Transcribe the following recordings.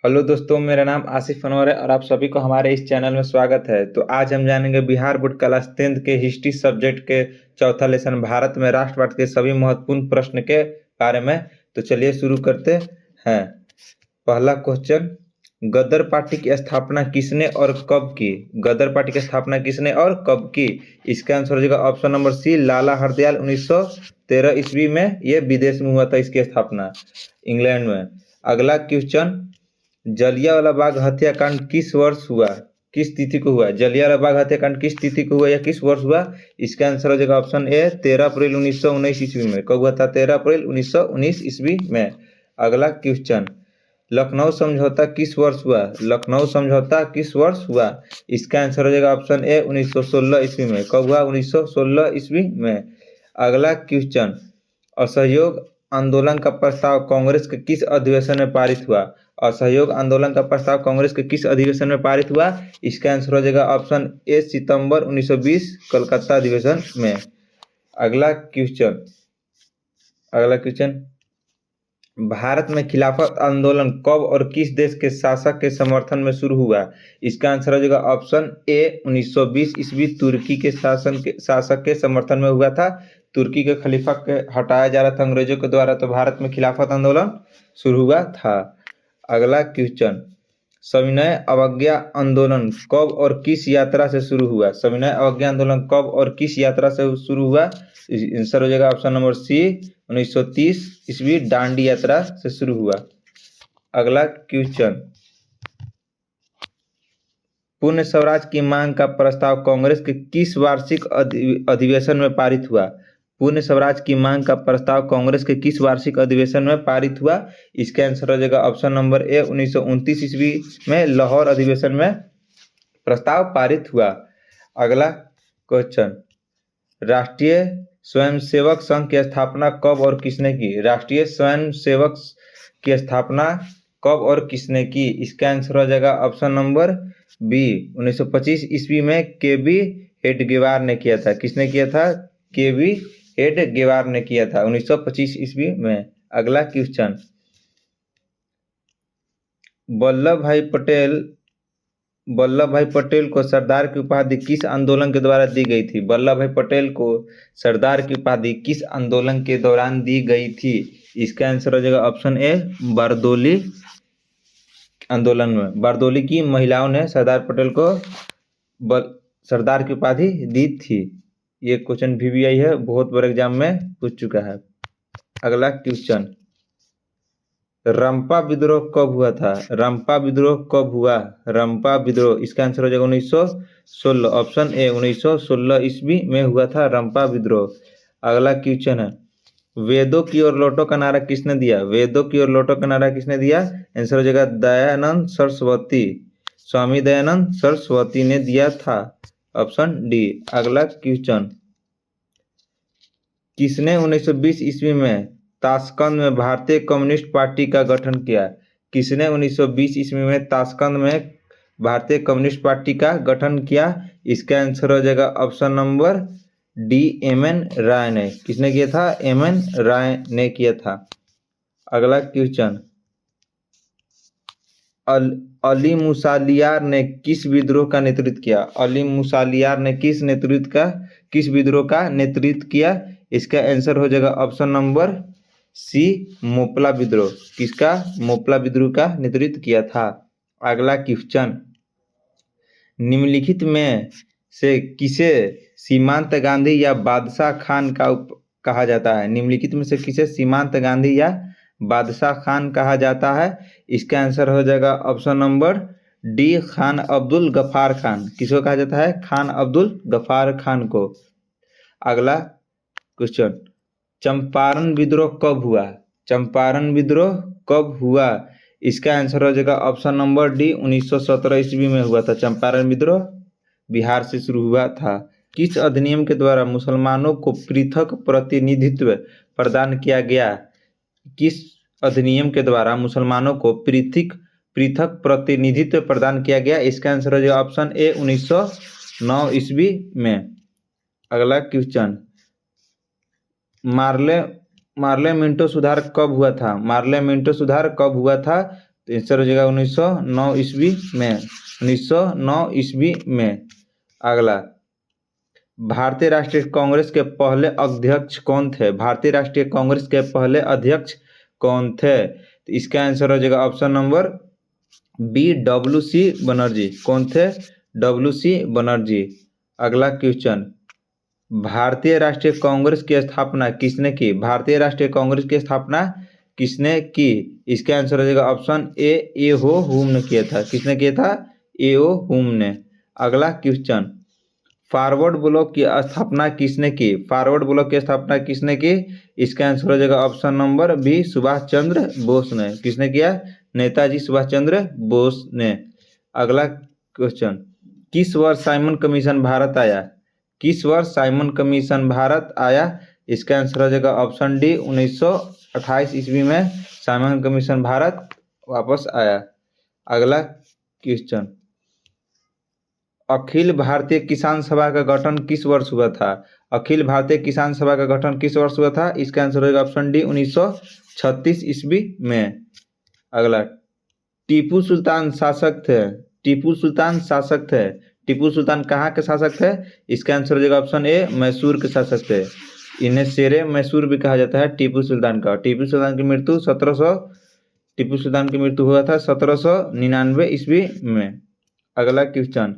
Hello दोस्तों, मेरा नाम आसिफ अनवर है और आप सभी को हमारे इस चैनल में स्वागत है। तो आज हम जानेंगे बिहार बोर्ड क्लास 10th के हिस्ट्री सब्जेक्ट के चौथा लेसन भारत में राष्ट्रवाद के सभी महत्वपूर्ण प्रश्न के बारे में। तो चलिए शुरू करते हैं। पहला क्वेश्चन, गदर पार्टी की स्थापना किसने और कब की? गदर पार्टी की स्थापना किसने और कब की? इसका आंसर हो जाएगा ऑप्शन नंबर सी, लाला हरदयाल। 1913 ईस्वी में ये विदेश में हुआ था, इसकी स्थापना इंग्लैंड में। अगला क्वेश्चन, जलियांवाला बाग हत्याकांड किस वर्ष हुआ? किस तिथि को हुआ? जलियांवाला बाग हत्याकांड किस तिथि को हुआ या किस वर्ष हुआ? इसका आंसर हो जाएगा ऑप्शन ए, 13 अप्रैल 1919 ईस्वी में। कब हुआ था? 13 अप्रैल 1919 ईस्वी में। अगला क्वेश्चन, लखनऊ समझौता किस वर्ष हुआ? लखनऊ समझौता किस वर्ष हुआ? इसका आंसर हो जाएगा ऑप्शन ए, 1916 ईस्वी में। कब हुआ? 1916 ईस्वी में। अगला क्वेश्चन, असहयोग आंदोलन का प्रस्ताव कांग्रेस के किस अधिवेशन में पारित हुआ? असहयोग आंदोलन का प्रस्ताव कांग्रेस के किस अधिवेशन में पारित हुआ? इसका आंसर हो जाएगा ऑप्शन ए, सितंबर 1920 कलकत्ता अधिवेशन में। अगला क्वेश्चन, भारत में खिलाफत आंदोलन कब और किस देश के शासक के समर्थन में शुरू हुआ? इसका आंसर हो जाएगा ऑप्शन ए, 1920 ईस्वी तुर्की के शासक के समर्थन में हुआ था। तुर्की के खलीफा के हटाया जा रहा था अंग्रेजों के द्वारा, तो भारत में खिलाफत आंदोलन शुरू हुआ था। अगला क्वेश्चन, सविनय अवज्ञा आंदोलन कब और किस यात्रा से शुरू हुआ? सविनय अवज्ञा आंदोलन कब और किस यात्रा से शुरू हुआ? आंसर हो जाएगा ऑप्शन नंबर सी, 1930 ईस्वी दांडी यात्रा से शुरू हुआ। अगला क्वेश्चन, पूर्ण स्वराज की मांग का प्रस्ताव कांग्रेस के किस वार्षिक अधिवेशन में पारित हुआ? पूर्ण स्वराज की मांग का प्रस्ताव कांग्रेस के किस वार्षिक अधिवेशन में पारित हुआ? इसका आंसर हो जाएगा ऑप्शन नंबर ए, 1929 ईस्वी में लाहौर अधिवेशन में प्रस्ताव पारित हुआ। अगला क्वेश्चन, राष्ट्रीय स्वयंसेवक संघ की स्थापना कब और किसने की? राष्ट्रीय स्वयंसेवक की स्थापना कब और किसने की? इसका आंसर हो जाएगा ऑप्शन नंबर बी, 1925 ईस्वी में केबी हेडगेवार ने किया था। किसने किया था? केबी हेडगेवार ने किया था 1925 ईस्वी में। अगला क्वेश्चन, वल्लभ भाई पटेल को सरदार की उपाधि किस आंदोलन के द्वारा दी गई थी? वल्लभ भाई पटेल को सरदार की उपाधि किस आंदोलन के दौरान दी गई थी? इसका आंसर हो जाएगा ऑप्शन ए, बारदोली आंदोलन में। बारदोली की महिलाओं ने सरदार पटेल को सरदार की उपाधि दी थी। ये क्वेश्चन VVI है, बहुत बड़े एग्जाम में पूछ चुका है। अगला क्वेश्चन, रंपा विद्रोह कब हुआ था? रंपा विद्रोह कब हुआ? रंपा विद्रोह, इसका आंसर हो जाएगा 1916, ऑप्शन ए, 1916 ईस्वी में हुआ था रंपा विद्रोह। अगला क्वेश्चन है, वेदों की ओर लौटो का नारा किसने दिया? वेदों की ओर लौटो का नारा किसने दिया? आंसर हो जाएगा दयानंद सरस्वती, स्वामी दयानंद सरस्वती ने दिया था, ऑप्शन डी। अगला क्वेश्चन, किसने 1920 ईस्वी में ताशकंद में भारतीय कम्युनिस्ट पार्टी का गठन किया? किसने 1920 ईस्वी में ताशकंद में भारतीय कम्युनिस्ट पार्टी का गठन किया? इसका आंसर हो जाएगा ऑप्शन नंबर डी, MN राय ने। किसने किया था? MN राय ने किया था। अगला क्वेश्चन, अली मुसालियार ने किस विद्रोह का नेतृत्व किया? अली मुसालियार ने किस विद्रोह का नेतृत्व किया? इसका आंसर हो जाएगा ऑप्शन नंबर सी, मोपला विद्रोह। किसका? मोपला विद्रोह का नेतृत्व किया था। अगला क्वेश्चन, निम्नलिखित में से किसे सीमांत गांधी या बादशाह खान का कहा जाता है? निम्नलिखित में से किसे सीमांत गांधी या बादशाह खान कहा जाता है? इसका आंसर हो जाएगा option number D, Khan Abdul Ghaffar Khan. किसको कहा जाता है? खान अब्दुल गफार खान को। अगला क्वेश्चन, चंपारण विद्रोह कब हुआ? चंपारण विद्रोह कब हुआ? इसका आंसर हो जाएगा ऑप्शन नंबर डी, 1917 ईस्वी में हुआ था। चंपारण विद्रोह बिहार से शुरू हुआ था। किस अधिनियम के द्वारा मुसलमानों को पृथक प्रतिनिधित्व प्रदान किया गया? किस अधिनियम के द्वारा मुसलमानों को पृथक प्रतिनिधित्व प्रदान किया गया? इसका आंसर हो जाएगा ऑप्शन ए, 1909 ईस्वी में। अगला क्वेश्चन, मार्ले मिंटो सुधार कब हुआ था? मार्ले मिंटो सुधार कब हुआ था? तो आंसर हो जाएगा 1909 ईस्वी में, 1909 ईस्वी में। अगला, भारतीय राष्ट्रीय कांग्रेस के पहले अध्यक्ष कौन थे? भारतीय राष्ट्रीय कांग्रेस के पहले अध्यक्ष कौन थे? तो इसका आंसर हो जाएगा ऑप्शन नंबर बी, डब्ल्यू.सी. बनर्जी। कौन थे? डब्ल्यू.सी. बनर्जी। अगला क्वेश्चन, भारतीय राष्ट्रीय कांग्रेस की स्थापना किसने की? भारतीय राष्ट्रीय कांग्रेस की स्थापना किसने की? इसका आंसर हो जाएगा ऑप्शन ए, ए.ओ. हुम ने किया था। किसने किया था? ए.ओ. हुम ने। अगला क्वेश्चन, फॉरवर्ड ब्लॉक की स्थापना किसने की? फॉरवर्ड ब्लॉक की स्थापना किसने की? इसका आंसर हो जाएगा option number B, Subhash Chandra Bose ने। किसने किया? नेताजी सुभाष चंद्र बोस ने। अगला क्वेश्चन, किस वर्ष साइमन कमीशन भारत आया? किस वर्ष साइमन कमीशन भारत आया? इसका आंसर हो जाएगा ऑप्शन डी, 1928 ईस्वी में साइमन कमीशन भारत वापस आया। अगला क्वेश्चन, अखिल भारतीय किसान सभा का गठन किस वर्ष हुआ था? अखिल भारतीय किसान सभा का गठन किस वर्ष हुआ था? इसका आंसर होगा ऑप्शन डी, 1936 ईस्वी में। अगला, टीपू सुल्तान शासक थे। टीपू सुल्तान शासक थे। टीपू सुल्तान कहाँ के शासक थे? इसका आंसर हो जाएगा ऑप्शन ए, मैसूर के शासक थे। इन्हें शेरे मैसूर भी कहा जाता है टीपू सुल्तान का। टीपू सुल्तान की मृत्यु 1700 हुआ था 1799 ईस्वी में। अगला क्वेश्चन,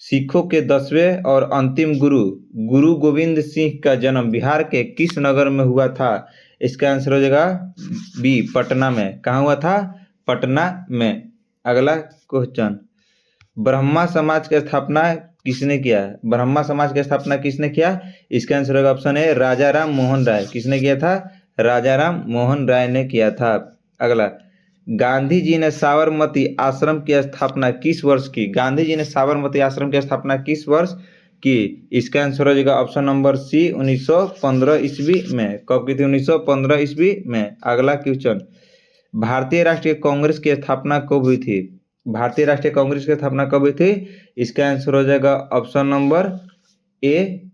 सिखों के 10वें और अंतिम गुरु गुरु गोविंद सिंह का जन्म बिहार के किस नगर में हुआ था? इसका आंसर हो जाएगा बी, पटना में। कहाँ हुआ था? पटना में। अगला क्वेश्चन, ब्रह्मा समाज की स्थापना किसने किया? ब्रह्मा समाज की स्थापना किसने किया? इसका आंसर होगा ऑप्शन ए, राजा राम मोहन राय। किसने किया था? राजा राम मोहन राय ने किया था। अगला, गांधी जी ने साबरमती आश्रम की स्थापना किस वर्ष की? गांधी जी ने साबरमती आश्रम की स्थापना किस वर्ष की? इसका आंसर हो जाएगा ऑप्शन नंबर सी, 1915 ईस्वी में। कब की थी? 1915 ईस्वी में। अगला क्वेश्चन, भारतीय राष्ट्रीय कांग्रेस की स्थापना कब हुई थी? भारतीय राष्ट्रीय कांग्रेस की स्थापना कब हुई थी? इसका आंसर हो जाएगा ऑप्शन नंबर ए,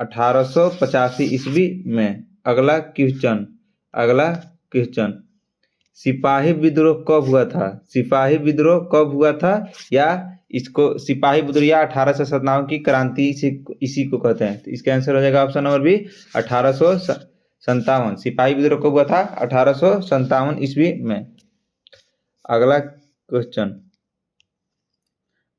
1885 ईस्वी में। अगला क्वेश्चन, सिपाही विद्रोह कब हुआ था? सिपाही विद्रोह कब हुआ था? या इसको सिपाही विद्रोह या 1857 की क्रांति इसी को कहते हैं। तो इसका आंसर हो जाएगा ऑप्शन नंबर बी, 1857। सिपाही विद्रोह कब हुआ था? 1857 ईस्वी में। अगला क्वेश्चन,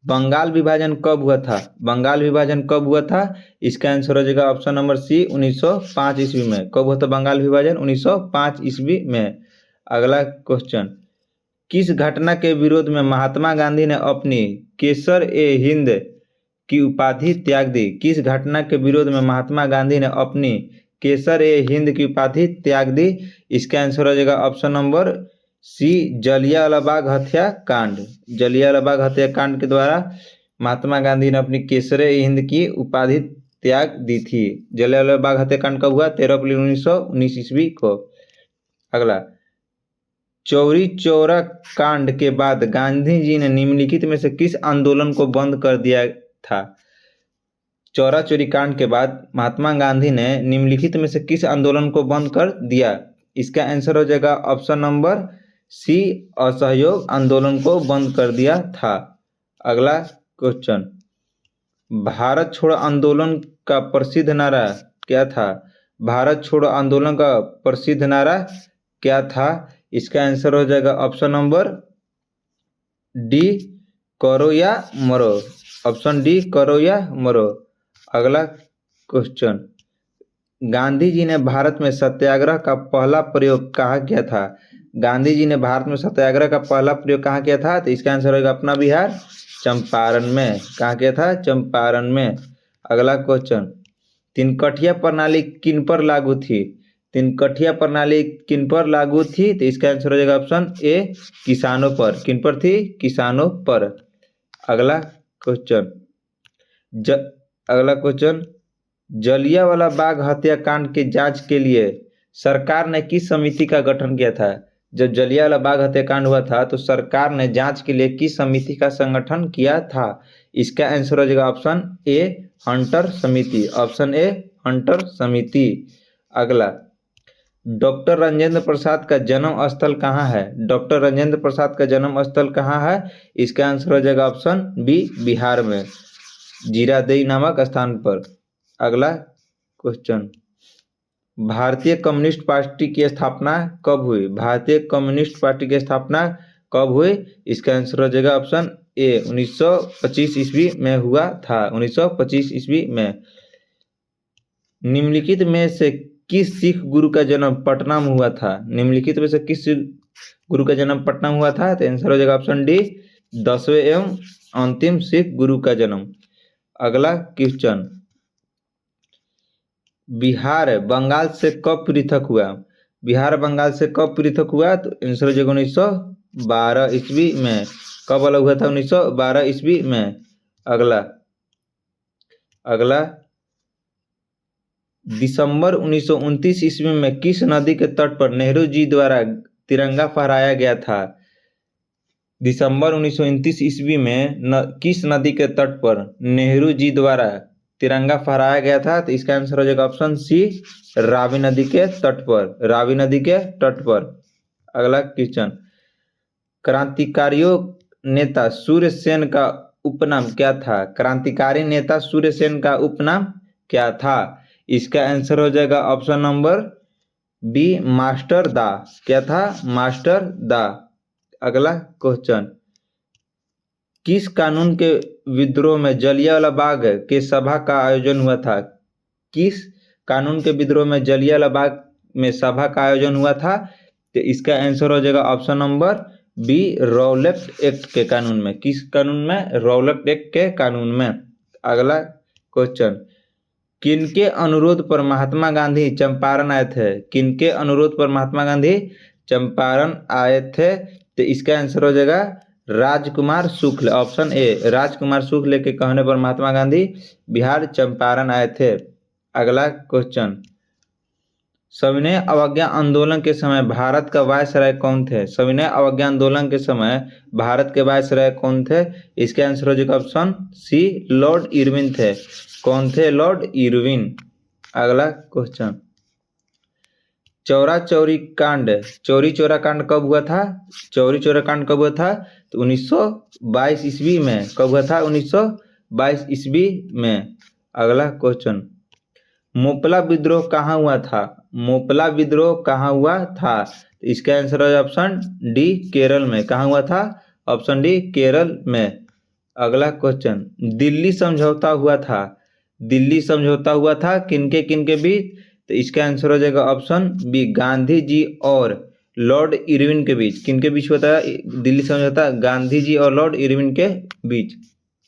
बंगाल विभाजन कब हुआ था? बंगाल विभाजन कब हुआ था? इसका आंसर हो जाएगा ऑप्शन नंबर सी, 1905 ईस्वी में। कब हुआ था बंगाल विभाजन? 1905 ईस्वी में। अगला क्वेश्चन, किस घटना के विरोध में महात्मा गांधी ने अपनी केसर ए हिंद की उपाधि त्याग दी? किस घटना के विरोध में महात्मा गांधी ने अपनी केसर ए हिंद की उपाधि त्याग दी? इसका आंसर हो जाएगा ऑप्शन नंबर सी, जलियांवाला बाग हत्याकांड। जलियांवाला बाग हत्याकांड के द्वारा महात्मा गांधी ने अपनी केसर ए हिंद की उपाधि त्याग दी थी। जलियांवाला बाग हत्याकांड कब हुआ? 13 अप्रैल 1919 ईस्वी को। अगला, चौरी चौरा कांड के बाद गांधी जी ने निम्नलिखित में से किस आंदोलन को बंद कर दिया था? चौरा चौरी कांड के बाद महात्मा गांधी ने निम्नलिखित में से किस आंदोलन को बंद कर दिया? इसका आंसर हो जाएगा ऑप्शन नंबर सी, असहयोग आंदोलन को बंद कर दिया था। अगला क्वेश्चन, भारत छोड़ो आंदोलन का प्रसिद्ध नारा क्या था? भारत छोड़ो आंदोलन का प्रसिद्ध नारा क्या था? इसका आंसर हो जाएगा ऑप्शन नंबर डी, करो या मरो। ऑप्शन डी, करो या मरो। अगला क्वेश्चन, गांधी जी ने भारत में सत्याग्रह का पहला प्रयोग कहाँ किया था? गांधी जी ने भारत में सत्याग्रह का पहला प्रयोग कहाँ किया था? तो इसका आंसर होगा अपना बिहार, चंपारण में। कहाँ किया था? चंपारण में। अगला क्वेश्चन, तिनकठिया प्रणाली किन पर लागू थी? तिनकठिया प्रणाली किन पर लागू थी? तो इसका आंसर हो जाएगा ऑप्शन ए, किसानों पर। किन पर थी? किसानों पर। अगला क्वेश्चन, जलियांवाला बाग हत्याकांड के जांच के लिए सरकार ने किस समिति का गठन किया था? जब जलियांवाला बाग हत्याकांड हुआ था तो सरकार ने जांच के लिए किस समिति का संगठन किया था? इसका आंसर हो जाएगा ऑप्शन ए, हंटर समिति। ऑप्शन ए, हंटर समिति। अगला, डॉक्टर राजेंद्र प्रसाद का जन्म स्थल कहाँ है? डॉक्टर राजेंद्र प्रसाद का जन्म स्थल कहाँ है? इसका आंसर हो जाएगा ऑप्शन बी, बिहार में, जीरादेई नामक स्थान पर। अगला क्वेश्चन, भारतीय कम्युनिस्ट पार्टी की स्थापना कब हुई? भारतीय कम्युनिस्ट पार्टी की स्थापना कब हुई? इसका आंसर हो जाएगा ऑप्शन ए, 1925 ईस्वी में हुआ था, 1925 ईस्वी में। निम्नलिखित में से किस सिख गुरु का जन्म पटना में हुआ था? निम्नलिखित में से किस गुरु का जन्म पटना में हुआ था? तो आंसर हो जाएगा ऑप्शन डी, 10वें एवं अंतिम सिख गुरु का जन्म। अगला क्वेश्चन, बिहार बंगाल से कब पृथक हुआ? बिहार बंगाल से कब पृथक हुआ? तो आंसर हो जाएगा 1912 ईस्वी में। कब अलग हुआ था? 1912 ईस्वी में। अगला दिसंबर 1929 ईस्वी में किस नदी के तट पर नेहरू जी द्वारा तिरंगा फहराया गया था? दिसंबर 1929 ईस्वी में किस नदी के तट पर नेहरू जी द्वारा तिरंगा फहराया गया था? तो इसका आंसर हो जाएगा ऑप्शन सी, रावी नदी के तट पर, रावी नदी के तट पर। अगला क्वेश्चन, क्रांतिकारियों नेता सूर्यसेन का उपनाम क्या था? क्रांतिकारी नेता सूर्यसेन का उपनाम क्या था? इसका आंसर हो जाएगा ऑप्शन नंबर बी, मास्टर दा। क्या था? मास्टर दा। अगला क्वेश्चन, किस कानून के विद्रोह में जलियांवाला बाग के सभा का आयोजन हुआ था? किस कानून के विद्रोह में जलियांवाला बाग में सभा का आयोजन हुआ था? तो इसका आंसर हो जाएगा option number B, Rowlatt Act के कानून में। किस कानून में? रॉलेट एक्ट के कानून में। अगला क्वेश्चन, किनके अनुरोध पर महात्मा गांधी चंपारण आए थे? किनके अनुरोध पर महात्मा गांधी चंपारण आए थे? तो इसका आंसर हो जाएगा राजकुमार शुक्ल, ऑप्शन ए, राजकुमार शुक्ल के कहने पर महात्मा गांधी बिहार चंपारण आए थे। अगला क्वेश्चन, सविनय अवज्ञा आंदोलन के समय भारत का वायसराय कौन थे? सविनय अवज्ञा आंदोलन के समय भारत के वायसराय कौन थे? इसके आंसर हो जाएगा ऑप्शन सी, लॉर्ड इरविन थे। कौन थे? Lord Irwin. अगला क्वेश्चन, चौरा चौरी कांड, चौरी चौरा कांड कब हुआ था? चौरी चौरा कांड कब हुआ था? तो 1922 ईस्वी में। कब हुआ था? 1922 ईस्वी में। अगला क्वेश्चन, मोपला विद्रोह कहाँ हुआ था? मोपला विद्रोह कहाँ हुआ था? तो इसका आंसर है ऑप्शन डी, केरल में। कहाँ हुआ था? ऑप्शन डी, केरल में। अगला क्वेश्चन, दिल्ली समझौता हुआ था, दिल्ली समझौता हुआ था किनके किनके बीच? तो इसका आंसर हो जाएगा ऑप्शन बी, गांधी जी और लॉर्ड इरविन के बीच। किनके बीच हुआ था दिल्ली समझौता? गांधी जी और लॉर्ड इरविन के बीच।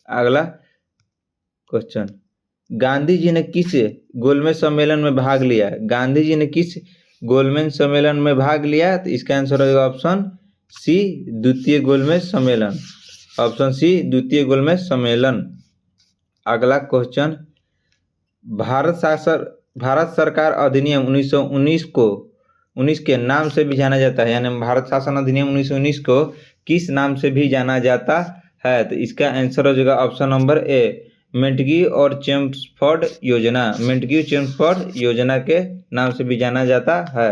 अगला क्वेश्चन, गांधी जी ने किस गोलमेज सम्मेलन में भाग लिया? गांधी जी ने किस गोलमेज सम्मेलन में भाग लिया? तो इसका आंसर हो जाएगा ऑप्शन सी, द्वितीय गोलमेज सम्मेलन, ऑप्शन सी, द्वितीय गोलमेज सम्मेलन। अगला क्वेश्चन, भारत सरकार अधिनियम 1919 को 19 के नाम से भी जाना जाता है, यानी भारत शासन अधिनियम 1919 को किस नाम से भी जाना जाता है? तो इसका आंसर हो जाएगा ऑप्शन नंबर ए, मेंटग्यू और चेम्सफोर्ड योजना, मेंटग्यू चेम्सफोर्ड योजना के नाम से भी जाना जाता है।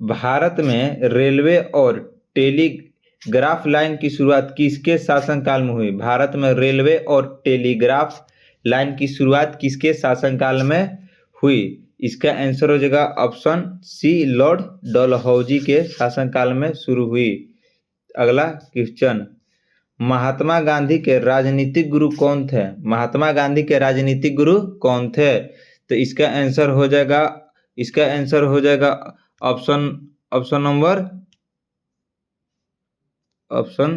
भारत में रेलवे और टेलीग्राफ लाइन की शुरुआत किसके शासनकाल में हुई? भारत में रेलवे और टेलीग्राफ लाइन की शुरुआत किसके शासनकाल में हुई? इसका आंसर हो जाएगा ऑप्शन सी, लॉर्ड डलहौजी के शासनकाल में शुरू हुई। अगला क्वेश्चन, महात्मा गांधी के राजनीतिक गुरु कौन थे? महात्मा गांधी के राजनीतिक गुरु कौन थे? तो इसका आंसर हो जाएगा option number option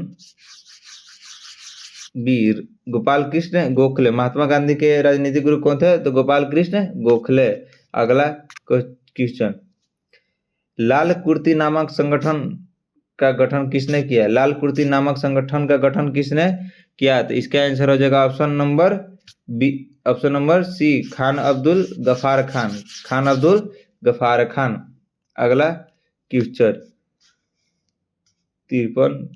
B, Gopal Krishna Gokhale. Mahatma Gandhi के राजनीतिक गुरु कौन थे? तो गोपाल कृष्ण गोखले। अगला क्वेश्चन, लाल कुर्ती नामक संगठन का गठन किसने किया? लाल कुर्ती नामक संगठन का गठन किसने किया? तो इसका आंसर हो जाएगा option number B, option number C, Khan Abdul Ghaffar Khan, Khan Abdul Ghaffar Khan. अगला क्वेश्चन 53,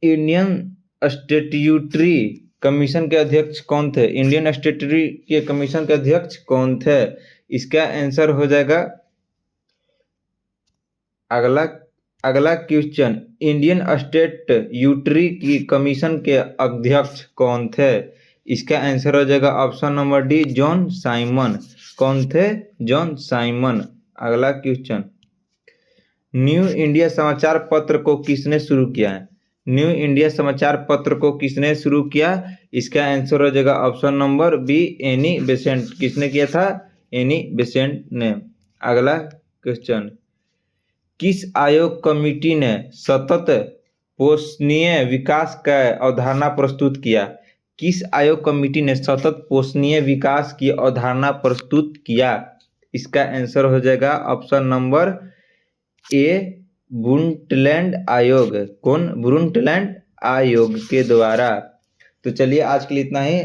इंडियन स्टैट्यूटरी कमीशन के अध्यक्ष कौन थे? इंडियन स्टैट्यूटरी के कमीशन के अध्यक्ष कौन थे? इसका आंसर हो जाएगा अगला अगला क्वेश्चन, इंडियन स्टेट यूटरी की कमीशन के अध्यक्ष कौन थे? इसका आंसर हो जाएगा option number D, John Simon. कौन थे? John Simon. अगला क्वेश्चन, न्यू इंडिया समाचार पत्र को किसने शुरू किया है? न्यू इंडिया समाचार पत्र को किसने शुरू किया? इसका आंसर हो जाएगा option number B, Annie Besant. किसने किया था? एनी बेसेंट ने। अगला क्वेश्चन, किस आयोग कमेटी ने सतत पोषणीय विकास का अवधारणा प्रस्तुत किया? किस आयोग कमेटी ने सतत पोषणीय विकास की अवधारणा प्रस्तुत किया? इसका आंसर हो जाएगा ऑप्शन नंबर ए, ब्रुंटलैंड आयोग। कौन? ब्रुंटलैंड आयोग के द्वारा। तो चलिए आज के लिए इतना ही।